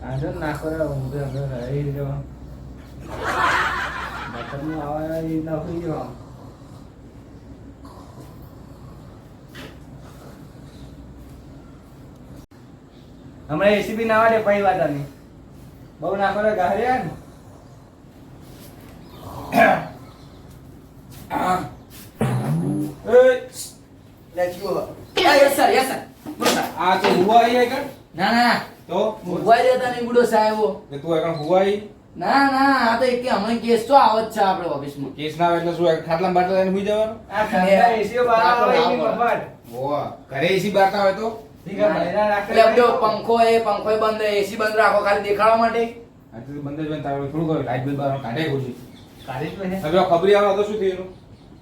આજે નાખો રે ઊંઘે ઊંઘે રહી જો બતનું આવે એ નફરી જો હમણાં એસીબી ના વાડે પઈ વાતાની બહુ નાખો રે ગાહરિયા ને Let's go. Yes sir, yes sir. આ તો હુવા આઈ કે ના ના તો મોબાઈલ લેતા નહીં બુડો સાહેબો. કે તું એકણ હુવા આઈ ના ના આ તો એક હમણાં કેસ તો આવત છે આપણે ઓફિસમાં. કેસ ના આવે એટલે શું ખાટલા બાટલા લઈને હુઈ જવાનું આ ખાતા એસીઓ બહાર આવે એની મફત હોવા ઘરે એસી બાકા હોય તો ઠીક હે મહિના રાખે એટલે બધો પંખો બંધ એસી બંધ રાખો ખાલી દેખાડવા માટે. આ તો બંધ જ બંધ તારે થોડું કરે લાઈટ બિલ બહાર કાઢે ખુશી કાઢી તો હે હવે ખબરી આવે તો શું થયું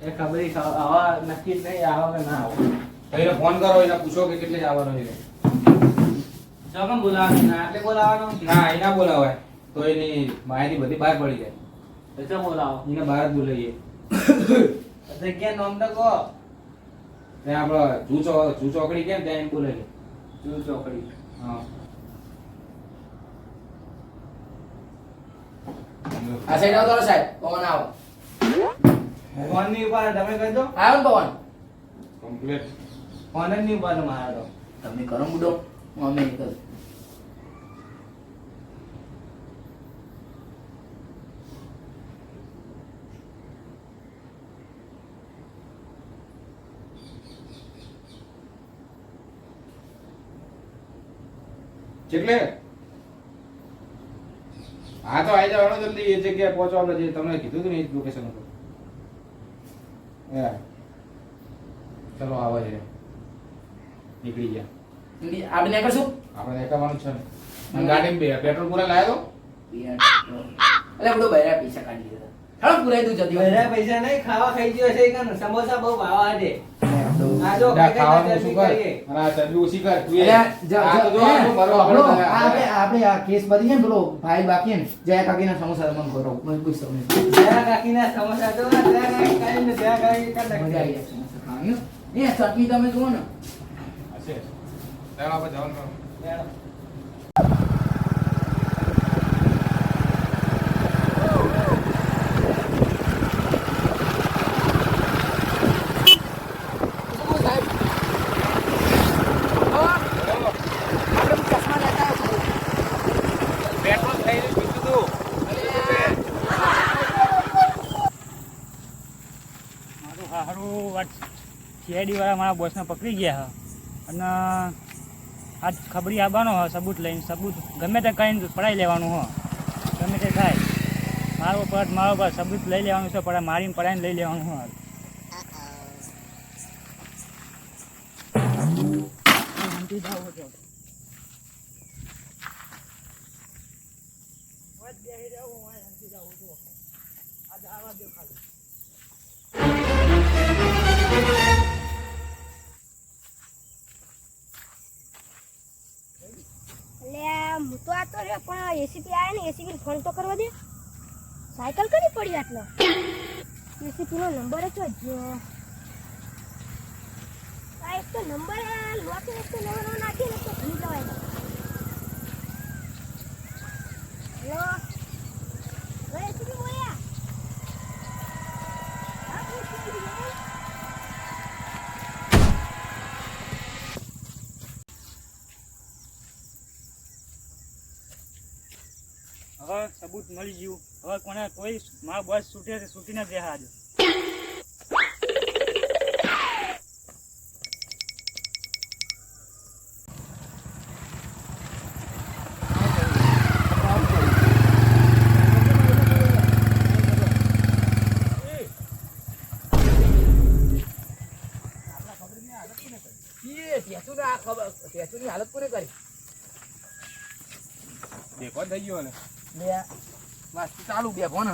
એ ખબરી આવા નક્કી જ નહીં આવો કે ના આવો એને ફોન કરો એને પૂછો કે કેટલે આવવાનો છે જો કેમ બોલાવવાનું ના એટલે બોલાવવાનો ના એના બોલાવાય તો એની માહિતી બધી બહાર પડી જાય તો ચો બોલાવો એને બહાર જ બોલાવીએ જગ્યા નામ તો કહો ત્યાં આપણે જૂ ચોકડી કેમ ત્યાં એને બોલાવીએ જૂ ચોકડી હા આ સાઈડ આવો તો સાહેબ પવન આવો. ફોન ની ઉપર તમે કહી દો આવ્યો ને પવન કમ્પ્લીટ ફોન જ ની ઉપર મારા તો તમે કરો બુડો હું અમે કરું. કેટલે હા તો આવી જવાનો જલ્દી એ જગ્યાએ પહોંચો આપણે જે તમને કીધું હતું ને એ જ લોકેશન ઉપર ચલો આવા છે નીકળી ગયા આપણે ત્યાં કરશું આપણે દેખાવાનું છે ને ગાડીમાં બે પેટ્રોલ પૂરા લાવ્યો એટલે બધું બૈરા પૈસા કાઢી દીધા. હાલો પુરાઈ દઉં જલ્દી. બધા પૈસા નહીં ખાવા ખાઈ ગયો છે કે સમોસા બહુ ભાવા છે આ જો જા ખાવાનું શું કર અને આ ચરબી ઓછી કર તું એ અલ્યા, આ તો જો આ તો મરો આપણો આપણે આપણે આ કેસ બધી છે ને પેલો ભાઈ બાકી ને જયા કાકીના સમોસા મન કરો મને પૂછતો નહીં. જયા કાકીના સમોસા તો જયા કાકી કાઢીને જયા કાકી મજા આવી કાઢી જાય સમોસા ખાવાની. એ ચટણી તમે જુઓ ને હશે ચાલો આપણે જવાનું કરો. પેટ્રોલ થઈ રહ્યું કીધું તું મારું હારું વાત સીઆઈડી વાળા મારા બોસને પકડી ગયા હા અને આજ ખબરી આવવાનો હ સબૂત લઈને સબૂત ગમે તે કરીને પડાવી લેવાનું હો ગમે તે થાય મારો પર સબૂત લઈ લેવાનું છે પણ મારીને પડાવીને લઈ લેવાનું હો હું તો આતો રે પણ એસીપી આયા ને એસીપી ફોન તો કરવા દે સાયકલ કરી પડી આટલો એસીપી નો નંબર જ જો આ એક તો નંબર લોકે એક તો નવો નાખી ને તો ભૂલી જવાય હેલો ઓય એસીપી બોલ્યા આ એસીપી બોલ્યા હવે સબૂત મળી ગયું હવે કોને કોઈ મારો બસ છૂટીને જ રહ્યા આજે ની હાલત કોને કરી દેખો થઈ ગયો ને બે વાસ્તુ ચાલુ બે ફોન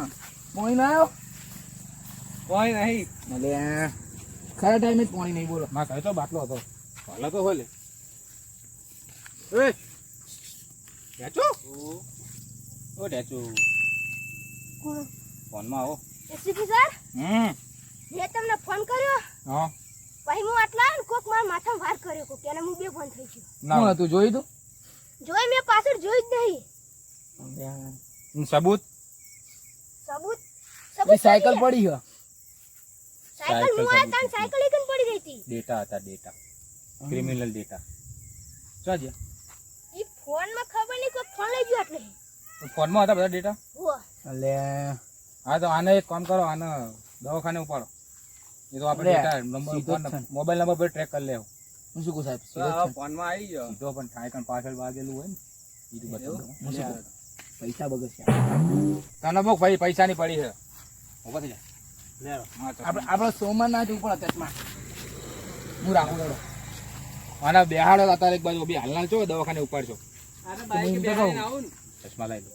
પોણી ના આવ્યો કોઈ નહીં એટલે ખરા ટાઈમે જ પોણી નહીં બોલો માં કહે તો બાટલો હતો હાલો તો હોય લે એ ડેચો ઓ ડેચો કોણ ફોનમાં આવો એસીપી સર મેં તમને ફોન કર્યો હા પછી હું આટલા ને કોક મારા માથામાં વાર કર્યો કોક એને હું બે ફોન થઈ ગયો ના તું જોઈ તું જોઈ મેં પાછળ જોઈ જ નહીં સબૂત સબૂત એ સાયકલ પડી છે. સાયકલ હું આયા તાન સાયકલ એકન પડી ગઈ હતી. ડેટા હતા ડેટા ક્રિમિનલ ડેટા શું છે ઈ ફોન માં ખબર નહીં કોઈ ફોન લઈ ગયો એટલે ફોનમાં હતા બધા ડેટા હુઆ એટલે હા તો આને એક કામ કરો આને દવાખાને ઉપાડો એ તો આપણે ડેટા નંબર સીધો જ છે ને. મોબાઈલ નંબર પર ટ્રેક કરી લેવો હું શું કહું સાહેબ સીધો જ છે. ફોનમાં આવી ગયો સીધો પણ થાય કણ પાછળ વાગેલું હોય ને એ તો બતાવી દઉં. હું શું કહું? પૈસા બગડશે તને બહુ ભાઈ પૈસાની પડી છે ઉભા થઈ જા લેરો હા તો આપણે સોમવાર ના જવું પડે ચશ્મા હું રાખું દડો આના બેહાડો અત્યારે એક બાજુ બી હાલના છો દવાખાને ઉપાડશો આને હું બાઈક તો બેહાડીને કહું. આવું ને ચશ્મા લઈ લો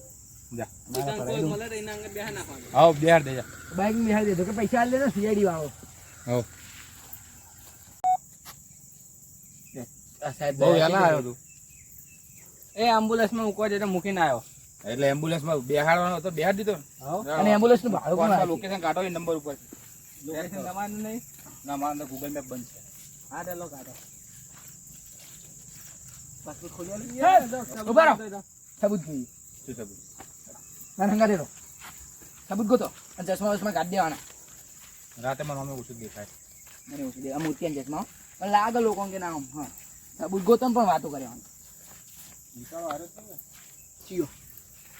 જા દુકાન કોઈ મળે તો એના અંગે બેહા નાખવાનું આવો બેહાડ દે જા બાઈક ની બિહારી દેજો કે પૈસા આલે ને સીઆઈડી વાળો હો આ સાહેબ બહુ વહેલા આવ્યો તું એ એમ્બ્યુલન્સમાં મૂકવા જઈને મૂકીને આવ્યો એટલે એમ્બ્યુલન્સમાં બેહાડવાનો હતો બેહાડ દીધો ને અને એમ્બ્યુલન્સ નું ભાડું કોણ આપે? લોકેશન કાઢો એ નંબર ઉપર લોકેશન તમારું નહીં ના મારા અંદર ગૂગલ મેપ બંધ છે હા ચાલો કાઢો પાછું ખોલી ઉભા રહો. સબૂત જોઈએ શું સબૂત ના હંગા દેરો સબૂત ગોતો અને ચશ્મા વસમાં કાઢી દેવાના રાતે મારા મામે ઓછું જ દેખાય મને ઓછું દે મોતિયા ચશ્મા પણ લાગે લોકો કે ના આમ હા સબૂત ગોતો ને પણ વાતો કરવાની નિકાળો હારે જ છે ચિયો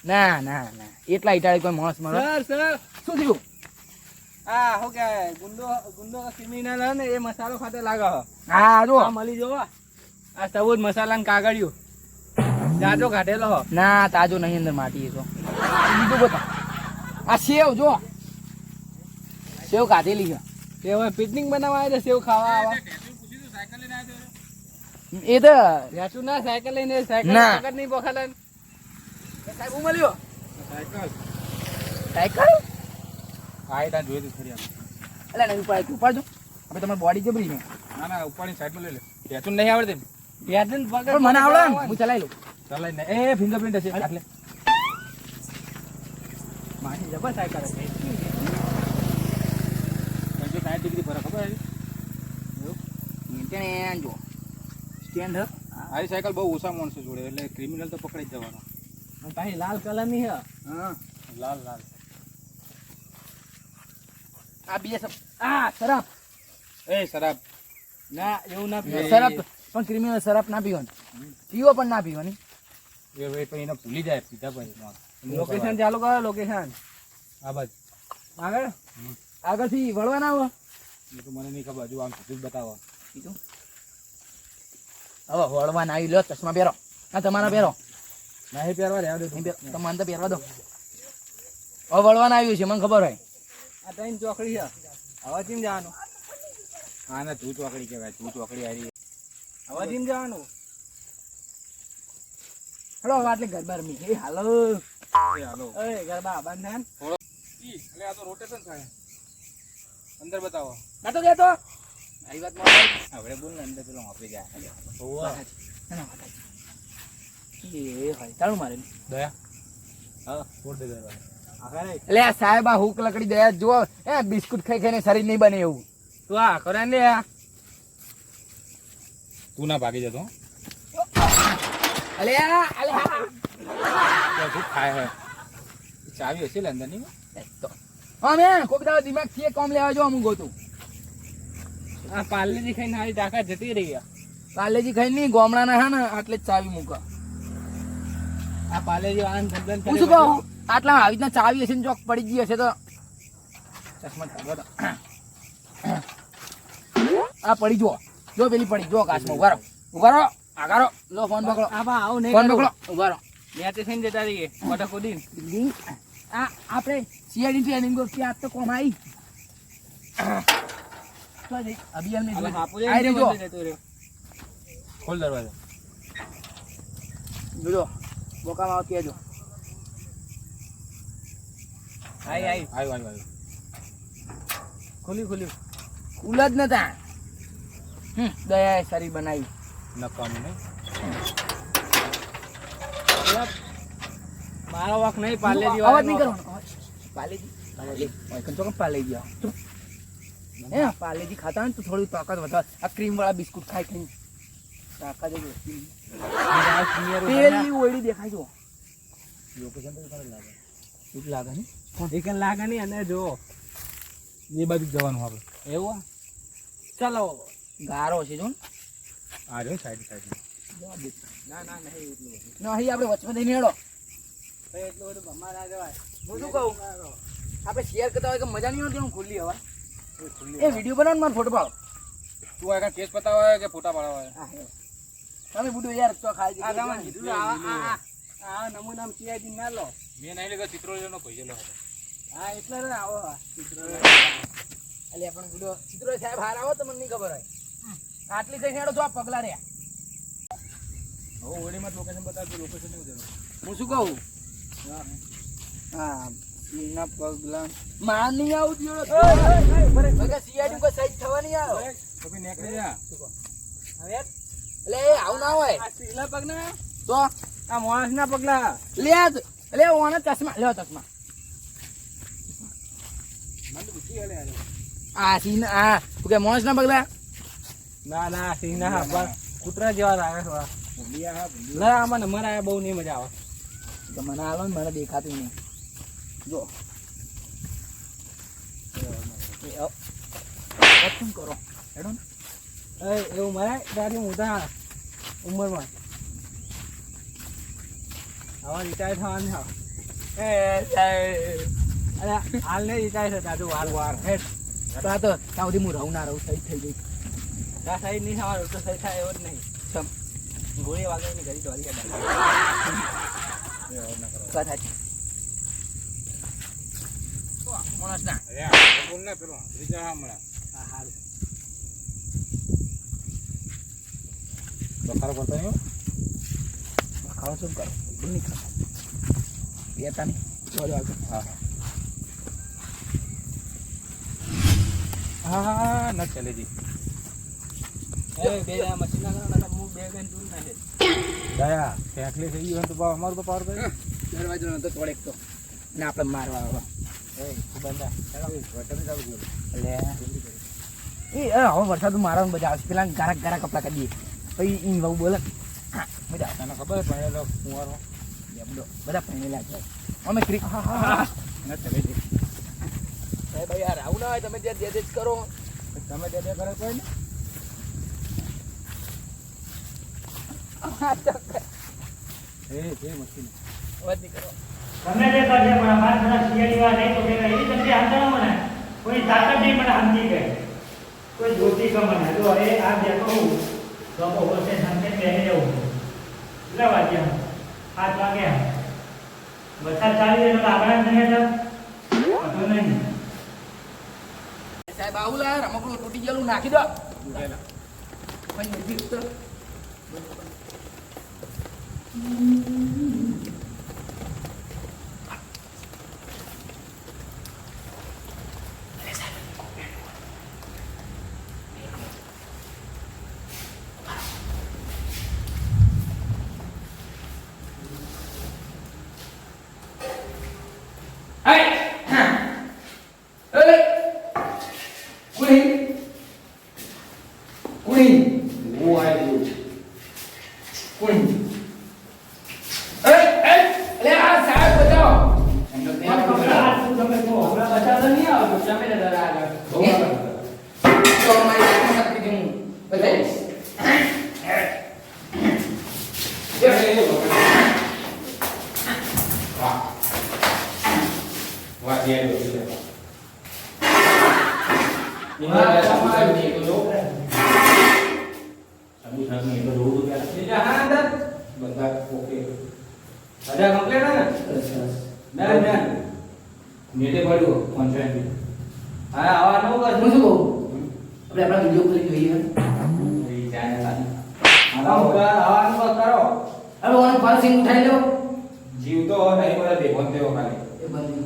ના ના ના એટલા ઇટાળી કોઈ માણસ મળે સર શું થયું આ શું કહેવાય ગુંડો ક્રિમિનલ હે ને એ મસાલો ખાતે લાગે હે હા જો આ મળી જોવા આ સબૂત મસાલાને કાગળિયું જાજો કાઢેલો હો ના તાજો નહીં અંદર માટી એ તો બીજું ગોતો આ સેવ જો સેવ કાઢેલી છે તે હવે પિકનિક બનાવવા આવે છે સેવ ખાવા આવા એ તો રેચું ના સાયકલ લઈને સાયકલ ના. આગળ નહીં પોખાલે સાહેબ હું મળ્યો સાયકલ સાયકલ આ તા જોઈ તું ખરી આમ. એટલે નહીં ઉપાડે ઉપાડજો આપણે તમારી બોડી જબરી ને ના ના ઉપરની સાઈડમાં લઈ લે ટેચું નહીં આવડે ને રેચું પકડ પણ મને આવડે ને હું ચલાવી લઉં ચલાઈ ને એ ફિંગરપ્રિન્ટ હશે એટલે મારી જબર સાયકલ હશે 60 ડિગ્રી ફરક ખબર છે મેન્ટેન જો સ્ટેન્ડ હ આ સાયકલ બહુ ઓછા માણસો જોડે એટલે ક્રિમિનલ તો પકડી જ જવાનો પાછી લાલ કલરની હે હા લાલ લાલ આ બે શરાબ એ શરાબ ના એવું ના પીવાય. શરાબ પણ ક્રિમિનલ શરાબ ના પીવાની પીવો પણ ના પીવાની એ પછી એને ભૂલી જાય સીધા પછી લોકેશન ચાલુ કરો લોકેશન આ બાજુ આગળ આગળથી વળવા ના આવો એ તો મને નહીં ખબર હજુ આમ સીધું જ બતાવો કીધું હવે વળવા ના આવી લો ચશ્મા પહેરો આ તમારા પહેરો નહીં પહેરવા રહેવા દે નહીં પહેરો. તમારે તો પહેરવા દો હવે વળવા ના આવ્યું છે મને ખબર હોય આ ત્રણ ચોકડી છે હવે ચીમ જવાનું હા ના તું ચોકડી કહેવાય તું ચોકડી આવી હવે ચીમ જવાનું હેલો હવે આટલે ઘર બાર મી એ હાલો હાલો ઓય ગરબા બંધ થાય ને. એટલે આ તો રોટેશન થાય અંદર બતાવો ના તો દેતો આવી વાત માં હવે બોલ ને અંદર પેલો વાપરી જાય એ હોય ચાલુ મારે દયા હા છોડ દે દયા આગળ એટલે આ સાહેબ આ હુક લકડી દયા જો એ બિસ્કુટ ખાઈ ખાઈને શરીર નહીં બને એવું તું આ કરે ને આ તું ના ભાગી જતો અલે તું ખાય હે ચાવી હશે ને અંદર ની તો અમે કોક દાડો દિમાગ થી કોમ લેવા જો અમુક ગોતું આ પાર્લેજી ખાઈને હારી તાકાત જતી રહી આ. પાર્લેજી ખાઈ નહીં ગોમડાના હા ને આટલે જ ચાવી મૂકો આ પાર્લેજી વાળાને કમ્પ્લેન હું શું કહું આટલા આવી રીતના ચાવી હશે ને ચોક પડી ગઈ હશે તો ચશ્મા કાઢો તો. આ પડી જો પેલી પડી જો કાચમાં ઉભા રહો આગારો લો ફોન પકડો આ બા આવું નહીં ફોન કરું. પકડો ઉભા રહો નેચે થઈને જતા રહીએ મોટા કુદીને. બિલ્ડિંગ આ આપણે સીઆઈડી ટ્રેનિંગ ગોતી આજ તો કોમ આવી અભિયાન મેં હવે હાપુ આઈ જઈને રહ્યો બંધ જતો રહ્યો. ખોલ દરવાજો જોજો બોકામાં આવો કેજો આઈ આઈ આવ્યો આવ્યો આવ્યો ખુલ્યું કુલ જ નતા દયાએ શરીર બનાવી નકામું નહીં મારો વાંક નહીં પાર્લેજી અવાજ નહીં વાળાનો. કરવાનો પાર્લેજી પાર્લેજી આવો હે પાર્લેજી ખાતા હોય ને તો થોડી તાકાત વધારે આ ક્રીમ વાળા બિસ્કુટ ખાઈ ખાઈ તાકાત જ ઓછી. આ senior ઉપર ના. પેલી ઓયડી દેખાય જો લોકેશન તો ખરાબ લાગે. એક લાગે ને એક લાગે નહીં અને જો એ બાજુ જવાનું આપણે. એવું આ? ચાલો ગારો છે જો ને. આ જો સાઈડ સાઈડ. ના ના નહીં એટલું બધું નહીં, આપણે વચમાં જઈને હેડો. એટલું બધું ભમા ના જવાય. હું શું કહું, આપણે શેર કરતા હોય કે મજા નહીં આવતી હું ખુલ્લી હવા એ વિડીયો બનાવો ને મારો ફોટો પાડો. તું આગળ કેસ પતાવે કે ફોટા પાડવા? હા હે તમે બુડો યાર તો ખાઈ આ તમે દીધું. કીધું આ નમૂનામાં CID ના લો. મેં નહીં લીધો ચિત્રોલેનો પૈસા હતો. હા એટલે રે આવો ચિત્રો અલ્યા પણ બુડો ચિત્રો સાહેબ હાર આવો તો મને નહીં ખબર હોય. આટલી જઈને હેડો તો આ પગલા રહ્યા. હવે ઓડીમાં લોકેશન બતાવજો. લોકેશન નહીં દેવાનું. હું શું કહું, હા સિંહના પગલા માં નહીં આવું જોડો બગા સીઆઈડી કોઈ સાઈડ થવા નહીં આવો કભી નીકળી જા. હવે એટલે આવું ના હોય આ સિંહના પગના તો આ માણસના પગલા. લે લે ઓને ચશ્મા લ્યો ચશ્મા. મને તો બુદ્ધિ આલે આલે. આ સિંહ આ તું કે મોસ ના પગલા ના ના સિંહના હા બસ કૂતરા જેવા લાગે થોડા. ના આમાં નંબર આયા બહુ નહીં મજા આવે. તો મને આલો ને મને દેખાતું નહીં જો શું કરો હેડો ને એવું મારે તારી મોટા ઉંમરમાં આવા રિટાયર થવાની હા. અરે હાલ નહીં રિટાયર થતા તું વાર હેઠ તો આ તો ત્યાં સુધી હું રહું ના રહું સહી થઈ ગઈ. ત્યાં સાઈડ નહીં થવાનું તો સહી થાય એવો જ નહીં. સમ ગોળી વાગવાની ઘડી ઢોળી કાઢે. કથા છે માણસ ના બોલ ને પેલો રીજા હા મળ્યા. હા હારું બખારો કરતો નહીં. ખાવા શું કરો બોલ નહીં ખાવા બેતા નહીં બોલો આગળ હા હા ન ચલે જી. બે મશીન ના હું બે ગન દૂર ના છે દયા ફેંકલી થઈ ગયું તો અમારું તો પાવર કરી. દરવાજો નતો તોડેક તો ને આપણે મારવા આવા બંધા ચાલુ ગયું. એટલે એ હવે વરસાદ મારવાનું મજા આવશે પેલા ગારા ગારા કપડા કરી દઈએ પછી ઈ બહુ બોલે હા મજા આવે તને ખબર પડે કુંવારો બધા પહેરેલા છે અમે ક્રિક ન ચલે જી. સાહેબ યાર આવું ના હોય તમે ત્યાં દે જ કરો તમે દે કરે કોઈ ને એ મસ્તી વાત નહીં કરો ગમે તે કરજે પણ અમારા ઘણા શિયાળી વાળા નહીં તો કે એવી તમને હાલતા મને કોઈ તાકાત નહીં મને સમજી ગઈ કોઈ જોતી કમને જો એ આ બેઠો હું તો ઓવરસે સામે બેસી જવું કેટલા વાગ્યા 7 વાગ્યા વરસાદ ચાલી રહ્યો તો આગળ નહીં હતા હતો નહીં સાહેબ આવું લા રમકડું તૂટી ગયેલું નાખી દો પછી નથી તો જીવતો નહીં પડે દેખો તેવો ખાલી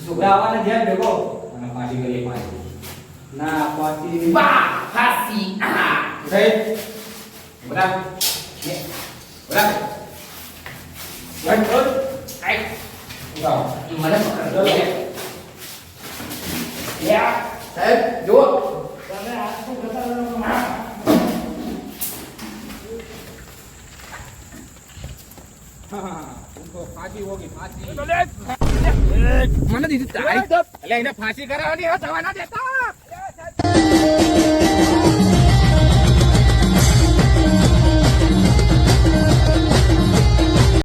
સુગાવાને જેમ ભેગો અને પાછી કરીએ પાછી ના પાછી બધા બધા સાહેબ જુઓ તમે આ શું કરતા રહો તું તો ફાંસી હોગી ફાંસી મને દીધી તારીખ તો એટલે એને ફાંસી કરાવવાની હવે જવા ના દેતા